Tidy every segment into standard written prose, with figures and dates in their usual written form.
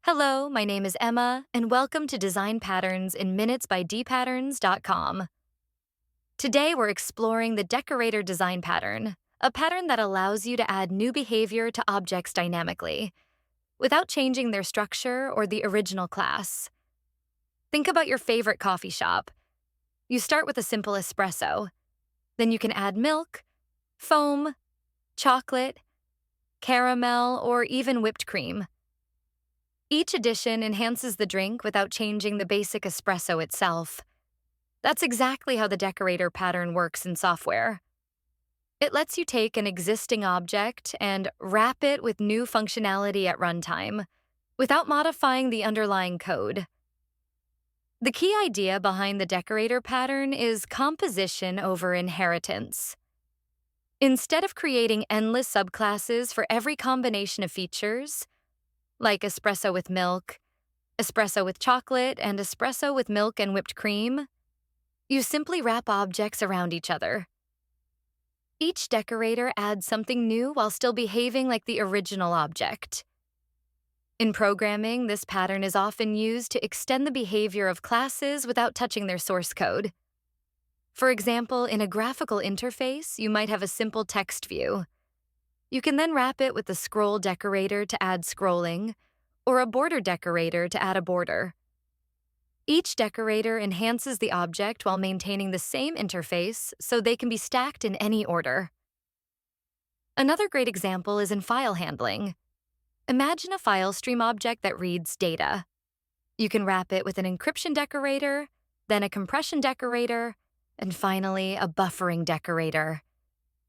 Hello, my name is Emma, and welcome to Design Patterns in Minutes by dpatterns.com. Today, we're exploring the decorator design pattern, a pattern that allows you to add new behavior to objects dynamically, without changing their structure or the original class. Think about your favorite coffee shop. You start with a simple espresso. Then you can add milk, foam, chocolate, caramel, or even whipped cream. Each addition enhances the drink without changing the basic espresso itself. That's exactly how the decorator pattern works in software. It lets you take an existing object and wrap it with new functionality at runtime, without modifying the underlying code. The key idea behind the decorator pattern is composition over inheritance. Instead of creating endless subclasses for every combination of features, like espresso with milk, espresso with chocolate, and espresso with milk and whipped cream, you simply wrap objects around each other. Each decorator adds something new while still behaving like the original object. In programming, this pattern is often used to extend the behavior of classes without touching their source code. For example, in a graphical interface, you might have a simple text view. You can then wrap it with the scroll decorator to add scrolling, or a border decorator to add a border. Each decorator enhances the object while maintaining the same interface so they can be stacked in any order. Another great example is in file handling. Imagine a file stream object that reads data. You can wrap it with an encryption decorator, then a compression decorator, and finally a buffering decorator.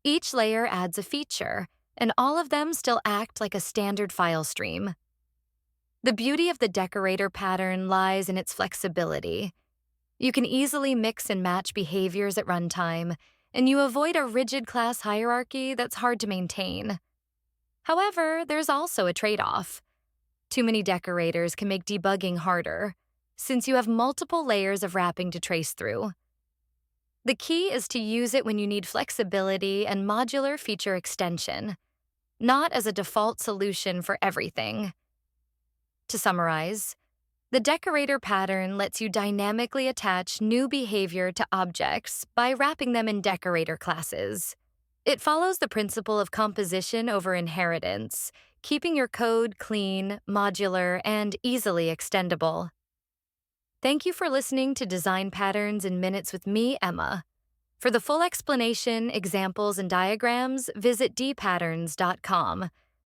Each layer adds a feature, and all of them still act like a standard file stream. The beauty of the decorator pattern lies in its flexibility. You can easily mix and match behaviors at runtime, and you avoid a rigid class hierarchy that's hard to maintain. However, there's also a trade-off. Too many decorators can make debugging harder, since you have multiple layers of wrapping to trace through. The key is to use it when you need flexibility and modular feature extension, not as a default solution for everything. To summarize, the decorator pattern lets you dynamically attach new behavior to objects by wrapping them in decorator classes. It follows the principle of composition over inheritance, keeping your code clean, modular, and easily extendable. Thank you for listening to Design Patterns in Minutes with me, Emma. For the full explanation, examples, and diagrams, visit dpatterns.com.